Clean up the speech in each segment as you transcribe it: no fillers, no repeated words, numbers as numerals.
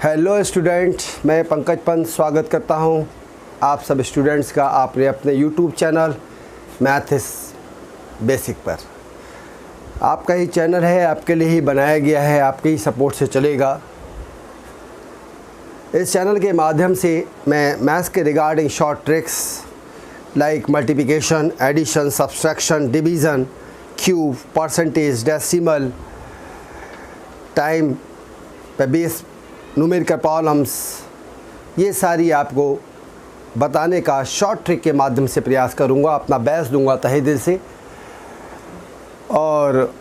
Hello student, मैं पंकज पंत स्वागत करता हूं आप सब स्टूडेंट्स का आपने अपने यूट्यूब चैनल मैथ इस बेसिक पर। आपका ही चैनल है, आपके लिए ही बनाया गया है, आपके ही सपोर्ट से चलेगा। इस चैनल के माध्यम से मैं मैथ्स के regarding short tricks like multiplication, addition, subtraction, division, cube, percentage, decimal, time पे बेस, न्यूमेरिकल प्रॉब्लम्स, ये सारी आपको बताने का शॉर्ट ट्रिक के माध्यम से प्रयास करूँगा। अपना बेस्ट दूंगा तहे दिल से। और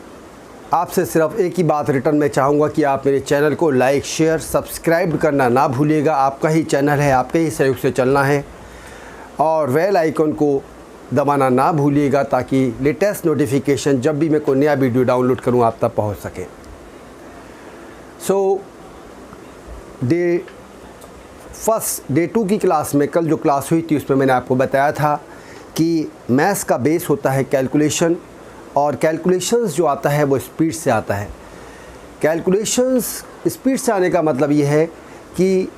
आपसे सिर्फ एक ही बात रिटर्न में चाहूँगा कि आप मेरे चैनल को लाइक, शेयर, सब्सक्राइब करना ना भूलिएगा। आपका ही चैनल है, आपके ही सहयोग से चलना है। और बेल आइकन को दबाना ना भूलिएगा ताकि लेटेस्ट नोटिफिकेशन जब भी मैं कोई नया वीडियो डाउनलोड करूँ आप तक पहुँच सके। डे 2 की क्लास में, कल जो क्लास हुई थी उसमें मैंने आपको बताया था कि मैथ्स का बेस होता है कैलकुलेशन, और कैलकुलेशंस जो आता है वो स्पीड से आता है। कैलकुलेशंस स्पीड से आने का मतलब ये है कि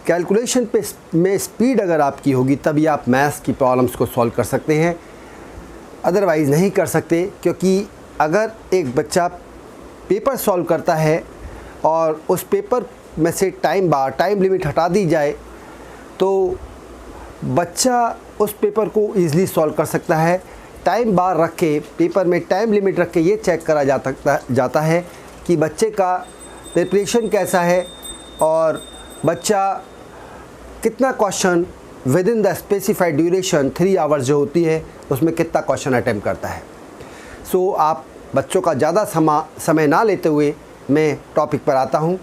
कैलकुलेशन में स्पीड अगर आपकी होगी तभी आप मैथ्स की प्रॉब्लम्स को सॉल्व कर सकते हैं, अदरवाइज़ नहीं कर सकते। क्योंकि अगर एक बच्चा पेपर सॉल्व करता है और उस पेपर में से टाइम लिमिट हटा दी जाए तो बच्चा उस पेपर को ईज़िली सॉल्व कर सकता है। टाइम बार रख के, पेपर में टाइम लिमिट रख के ये चेक करा जाता है कि बच्चे का प्रिपरेशन कैसा है और बच्चा कितना question with in the specified duration 3 hours जो होती है उसमें कितना क्वेश्चन अटैम्प्ट करता है। सो आप बच्चों का ज़्यादा समय ना लेते हुए मैं टॉपिक पर आता हूँ।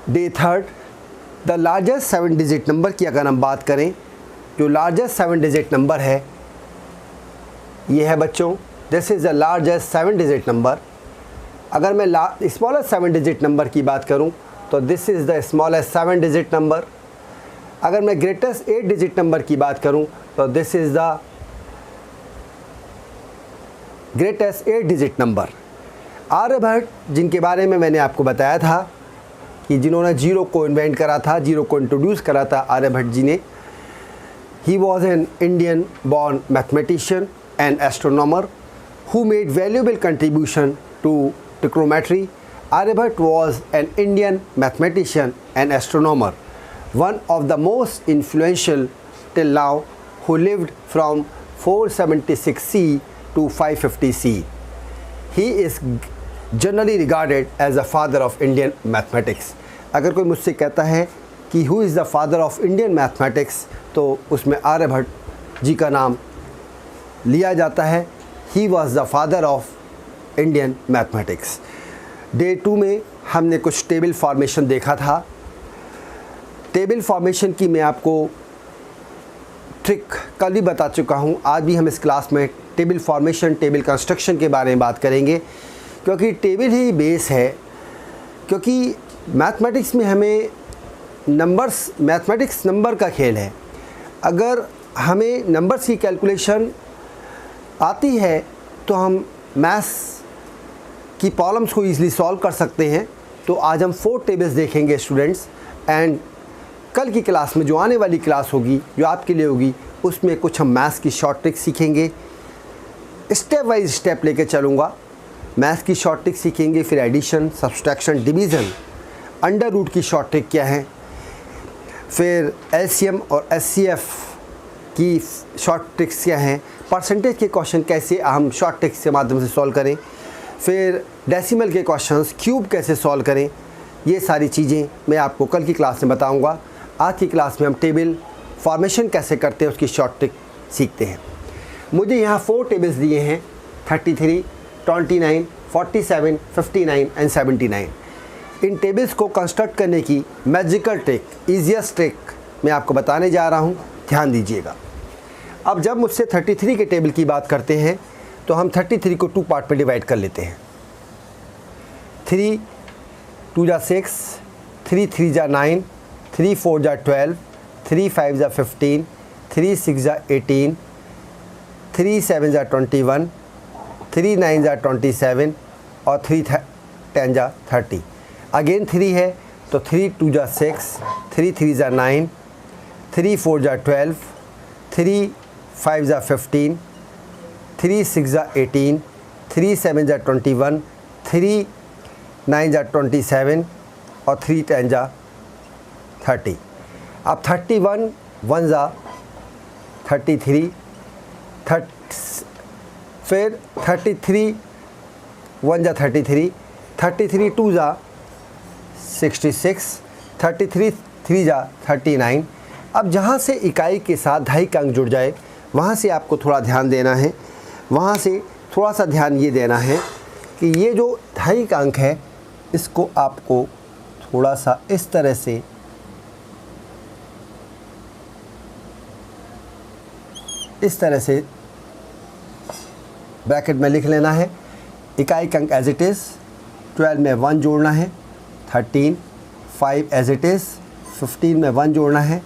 Day 3, the largest 7 digit number की अगर हम बात करें, जो लार्जेस्ट 7 डिजिट नंबर है ये है बच्चों, this is the largest 7 digit number. अगर मैं स्मॉलेस्ट 7 डिजिट नंबर की बात करूं तो this is the smallest 7 digit number. अगर मैं ग्रेटेस्ट 8 डिजिट नंबर की बात करूं तो this is the greatest 8 digit number. Aryabhata, जिनके बारे में मैंने आपको बताया था कि जिन्होंने जीरो को इन्वेंट करा था, जीरो को इंट्रोड्यूस करा था आर्यभट्ट जी ने। He was an Indian born mathematician and astronomer who made valuable contribution to trigonometry. Aryabhatta was an Indian mathematician and astronomer, one of the most influential till now, who lived from 476 C to 550 C. He is generally regarded as the father of Indian mathematics. अगर कोई मुझसे कहता है कि who is the father of Indian mathematics तो उसमें आर्यभट्ट जी का नाम लिया जाता है। He was the father of Indian mathematics. Day 2 में हमने कुछ टेबल फॉर्मेशन देखा था। टेबल फॉर्मेशन की मैं आपको ट्रिक कल भी बता चुका हूँ। आज भी हम इस क्लास में टेबल फॉर्मेशन, टेबल कंस्ट्रक्शन के बारे में बात करेंगे, क्योंकि टेबल ही बेस है। क्योंकि मैथमेटिक्स में हमें मैथमेटिक्स नंबर का खेल है। अगर हमें नंबर्स की कैलकुलेशन आती है तो हम मैथ्स की प्रॉब्लम्स को ईज़िली सॉल्व कर सकते हैं। तो आज हम 4 टेबल्स देखेंगे स्टूडेंट्स, एंड कल की क्लास में जो आने वाली क्लास होगी, जो आपके लिए होगी, उसमें कुछ हम मैथ्स की शॉर्ट ट्रिक सीखेंगे। स्टेप वाइज स्टेप लेके चलूँगा। मैथ्स की शॉर्ट ट्रिक सीखेंगे, फिर addition, subtraction, division, under root की शॉर्ट ट्रिक क्या है, फिर एलसीएम और एचसीएफ की शॉर्ट ट्रिक्स क्या हैं, परसेंटेज के क्वेश्चन कैसे हम शॉर्ट ट्रिक्स के माध्यम से सॉल्व करें, फिर डेसिमल के क्वेश्चंस, क्यूब कैसे सॉल्व करें, ये सारी चीज़ें मैं आपको कल की क्लास में बताऊंगा। आज की क्लास में हम टेबल फॉर्मेशन कैसे करते हैं उसकी शॉर्ट ट्रिक सीखते हैं। मुझे यहाँ 4 टेबल्स दिए हैं, 33, 29, 47, 59 एंड 79। इन टेबल्स को कंस्ट्रक्ट करने की मैजिकल ट्रिक, ईजीएस्ट ट्रिक मैं आपको बताने जा रहा हूँ, ध्यान दीजिएगा। अब जब मुझसे 33 के टेबल की बात करते हैं तो हम 33 को 2 पार्ट में डिवाइड कर लेते हैं। 3 2 जा 6, 3 3 जा 9, 3 4 जा 12, 3 5 जा 15, 3 6 जा 18, 3 7 जा 21, 3 9 जा 27 और 3 10 जा 30। अगेन 3 है तो 3 2 जा 6, 3 3 जा 9, 3 4 जा 12, 3 5 जा 15, 3 6 जा 18, 3 7 जा 21, 3 9 जा 27 और 3 10 जा 30। अब 31 1 जा 33, फिर 33 1 जा 33, 33 2 जा 66, 33 3 जा 39। अब जहाँ से इकाई के साथ दहाई का अंक जुड़ जाए वहाँ से आपको थोड़ा ध्यान देना है, वहाँ से थोड़ा सा ध्यान ये देना है कि ये जो दहाई का अंक है इसको आपको थोड़ा सा इस तरह से ब्रैकेट में लिख लेना है। इकाई का अंक एज इट इज़, 12 में 1 जोड़ना है 13, 5 एज इट इज़, 15 में 1 जोड़ना है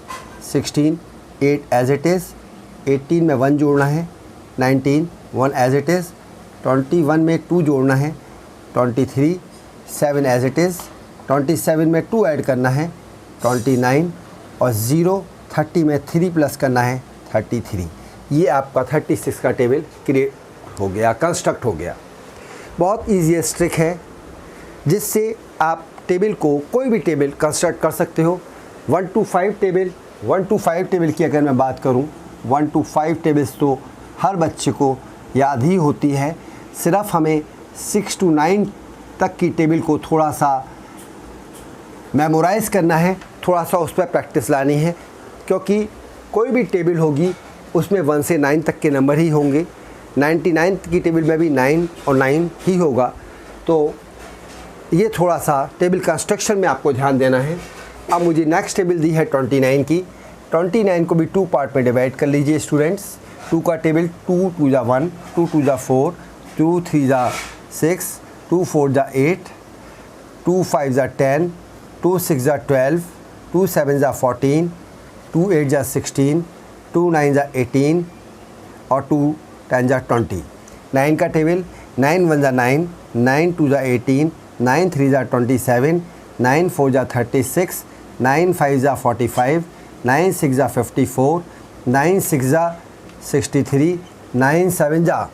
16, 8 एज इट इज़, 18 में 1 जोड़ना है 19, 1 एज इट इज़, 21 में 2 जोड़ना है 23, 7 एज इट इज़, 27 में 2 ऐड करना है 29 और 0 30 में 3 प्लस करना है 33। ये आपका 36 का टेबल क्रिएट हो गया, कंस्ट्रक्ट हो गया। बहुत ईजीएस्ट ट्रिक है जिससे आप टेबल को, कोई भी टेबल कंस्ट्रक्ट कर सकते हो। 1 to 5 टेबल की अगर मैं बात करूं, 1 to 5 टेबल्स तो हर बच्चे को याद ही होती है। सिर्फ हमें 6 to 9 तक की टेबल को थोड़ा सा मेमोराइज़ करना है, थोड़ा सा उस पर प्रैक्टिस लानी है, क्योंकि कोई भी टेबल होगी उसमें 1 से 9 तक के नंबर ही होंगे। 99 की टेबल में भी 9 और 9 ही होगा। तो ये थोड़ा सा टेबल कंस्ट्रक्शन में आपको ध्यान देना है। अब मुझे नेक्स्ट टेबल दी है 29 की। 29 को भी 2 पार्ट में डिवाइड कर लीजिए स्टूडेंट्स। 2 का टेबल 2 2 जा 1, 2 2 जा 4, 2 3 जा 6, 2 4 जा 8, 2 5 जा 10, 2 6 जा 12, 2 7 जा 14, 2 8 जा 16, 2 9 जा 18 और 2 10 जा 20। 9 का टेबल 9 1 जा 9, 9 2 जा 18, 9 3 जा 27, 9 4 जा 36, 9 5 जा 45, 9 6 जा 54, 9 6 जा 63, 9 7 जा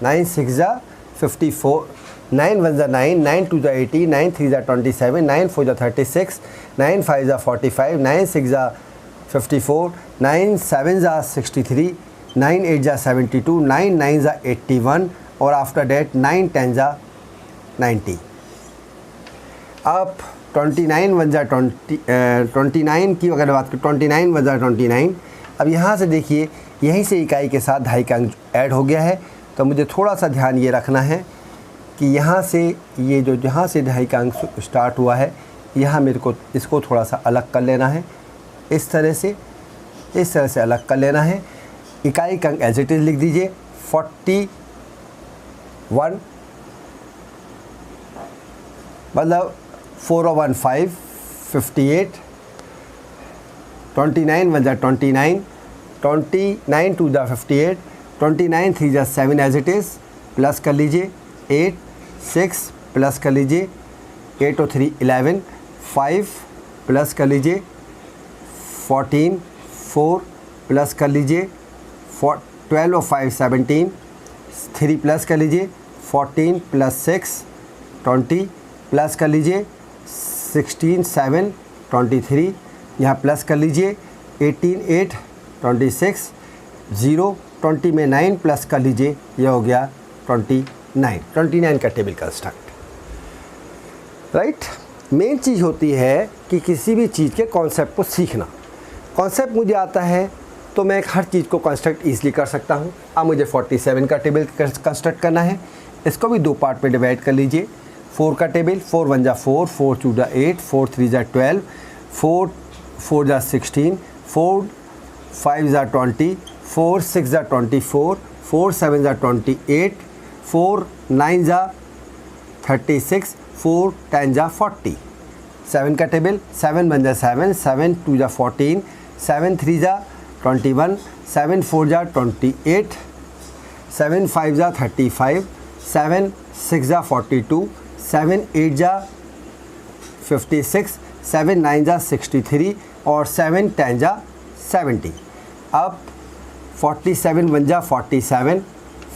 9 6 जा 54, 9 1 जा 9, 9 2 जा 80, 9 3 जा 27, 9 4 जा 36, 9 5 जा 45, 9 6 जा 54, 9 7 जा 63, 9 8 जा 72, 9 9 जा 81 और आफ्टर डेट 9 10 जा 90। अब 29 1 जा 29 की अगर बात करें, 29 1 जा 29। अब यहाँ से देखिए, यहीं से इकाई के साथ दहाई का अंक ऐड हो गया है। तो मुझे थोड़ा सा ध्यान ये रखना है कि यहाँ से ये जो जहाँ से दहाई का अंक स्टार्ट हुआ है, यहाँ मेरे को इसको थोड़ा सा अलग कर लेना है। इस तरह से अलग कर लेना है। इकाई का अंक एज इट इज़ लिख दीजिए 41, मतलब 4 और 1 5, 58। 29 1 जा 29, 29 2 जा 58, 29 3 जा 7 एज इट इज़, प्लस कर लीजिए 8 6 प्लस कर लीजिए 8 और 3 11, 5 प्लस कर लीजिए 14, 4 प्लस कर लीजिए 12 और 5 17, 3 प्लस कर लीजिए 14 प्लस 6 20, प्लस कर लीजिए 16 7 23, यहाँ प्लस कर लीजिए 18 8 26, 0 20 में 9 प्लस कर लीजिए, यह हो गया 29 का टेबल कंस्ट्रक्ट। राइट, मेन चीज़ होती है कि किसी भी चीज़ के कॉन्सेप्ट को सीखना। कॉन्सेप्ट मुझे आता है तो मैं हर चीज़ को कंस्ट्रक्ट ईजिली कर सकता हूँ। अब मुझे 47 का टेबल कंस्ट्रक्ट करना है। इसको भी 2 पार्ट में डिवाइड कर लीजिए। 4 का टेबल 4 1 जा 4, 4 2 जा 8, 4 3 जा 12, 4 4 जा 16, 4 5 जा 20, 4 6 जा 24, 4 7 जा 28, 4 9 जा 36, 4 10 जा 40। 7 का टेबल 7 1 जा 7, 7 2 जा 14, 7 3 जा 21, 7 4 जा 28, 7 5 जा 35, 7 6 जा 42, 7 8 जा 56, 7 9 जा 63 और 7 10 जा 70। अब 47 1 जा 47,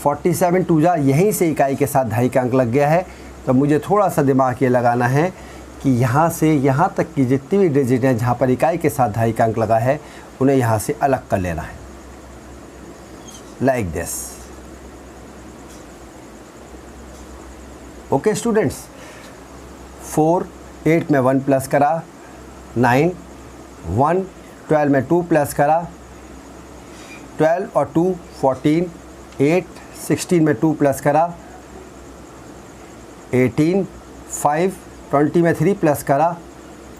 47 2 जा, यहीं से इकाई के साथ 2.5 का अंक लग गया है। तो मुझे थोड़ा सा दिमाग ये लगाना है कि यहाँ से यहाँ तक की जितनी भी डिजिट हैं जहाँ पर इकाई के साथ 2.5 का अंक लगा है उन्हें यहाँ से अलग कर लेना है, लाइक दिस। ओके स्टूडेंट्स, 4 8 में 1 प्लस करा, 9 1 12 में 2 प्लस करा, 12 और 2 14, 8 16 में 2 प्लस करा, 18 5 20 में 3 प्लस करा,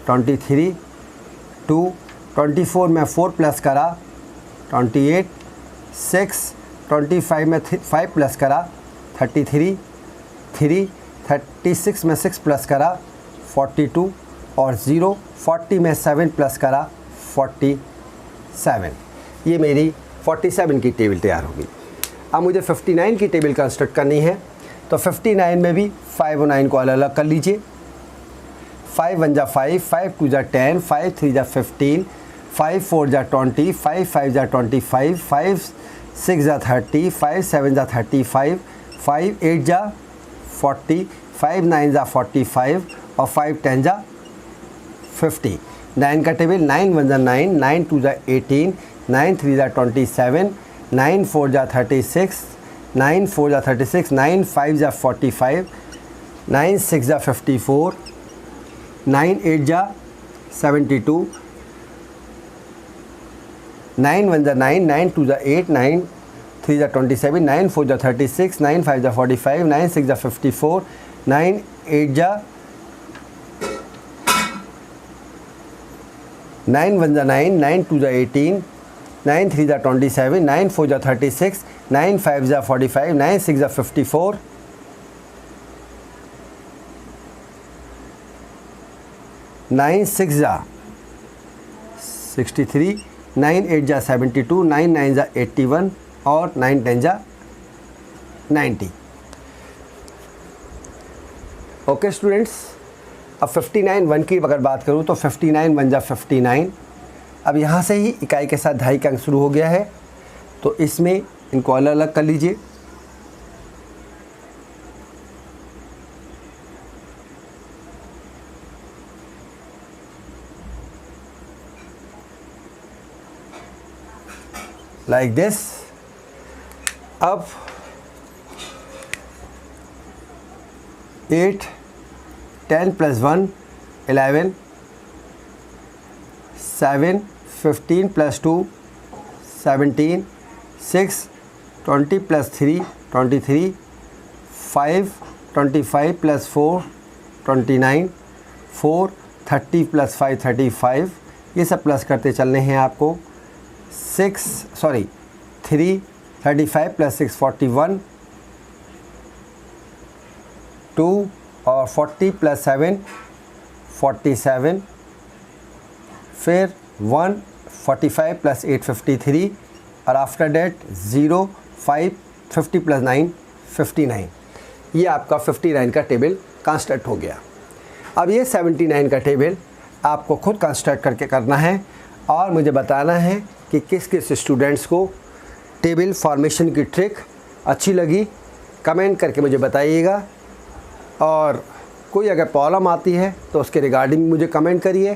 23 2 24 में 4 प्लस करा, 28 6 25 में 5 प्लस करा, 33 3 36 में 6 प्लस करा, 42 और 0 40 में 7 प्लस करा, 47। ये मेरी 47 की टेबल तैयार होगी। अब मुझे 59 की टेबल कंस्ट्रक्ट करनी है। तो 59 में भी 5 और 9 को अलग अलग कर लीजिए। 5 1 जा 5, 5 2 जा 10, 5 3 जा 15, 5 4 जा 20, 5 5 जा 25, 5 6 जा 30, 5 7 जा 35, 5 8 जा 40, 5 9 जा 45 और 5 10 जा 50। 9 का टेबल 9 1 जा 9, 9 2 जा 18, 9 3 जा 27, 9 4 जा 36, 9 4 जा 36, 9 5 जा 45, 9 6 जा 54, 9 8 जा 72, 9 1 जा 9, 9 2 जा 8, 9 3 जा 27, 9 4 जा 36, 9 5 जा 45, 9 6 जा 54, 9 8 जा 9 1 जा 9, 9 2 जा 18, 9 3 जा 27, 9 4 जा 36, 9 5 जा 45, 9 6 जा 54, 9 6 जा 63, 9 8 जा 72, 9 9 जा 81 और 9 10 जा 90। ओके स्टूडेंट्स, अब 59 1 की अगर बात करूँ तो 59 1 जा 59। अब यहाँ से ही इकाई के साथ 2.5 का अंक शुरू हो गया है, तो इसमें इनको अलग अलग कर लीजिए। Like this. अब 8 10 plus 1 11, 7 15 plus 2 17, 6 20 plus 3 23, 5 25 plus 4 29, 4 30 plus 5 35, ये सब प्लस करते चलने हैं आपको। 3 35 प्लस 6 41, 2 और 40 प्लस 7 47, फिर 1 45 प्लस 8 53 और आफ्टर डेट 0 5 50 प्लस 9 59। ये आपका 59 का टेबल कंस्ट्रक्ट हो गया। अब ये 79 का टेबल आपको खुद कंस्ट्रक्ट करके करना है और मुझे बताना है कि किस किस स्टूडेंट्स को टेबल फॉर्मेशन की ट्रिक अच्छी लगी, कमेंट करके मुझे बताइएगा। और कोई अगर प्रॉब्लम आती है तो उसके रिगार्डिंग मुझे कमेंट करिए।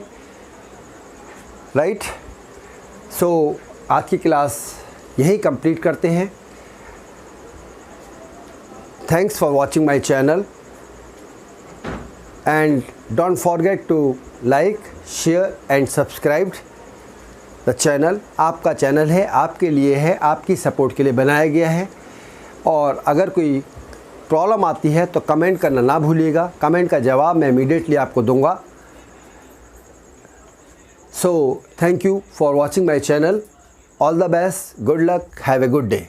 राइट, सो आज की क्लास यही कंप्लीट करते हैं। Thanks for watching my channel and don't forget to like share and subscribe the channel. आपका चैनल है, आपके लिए है, आपकी सपोर्ट के लिए बनाया गया है। और अगर कोई प्रॉब्लम आती है तो कमेंट करना ना भूलिएगा, कमेंट का जवाब मैं इमीडिएटली आपको दूंगा। So thank you for watching my channel. All the best, good luck, have a good day.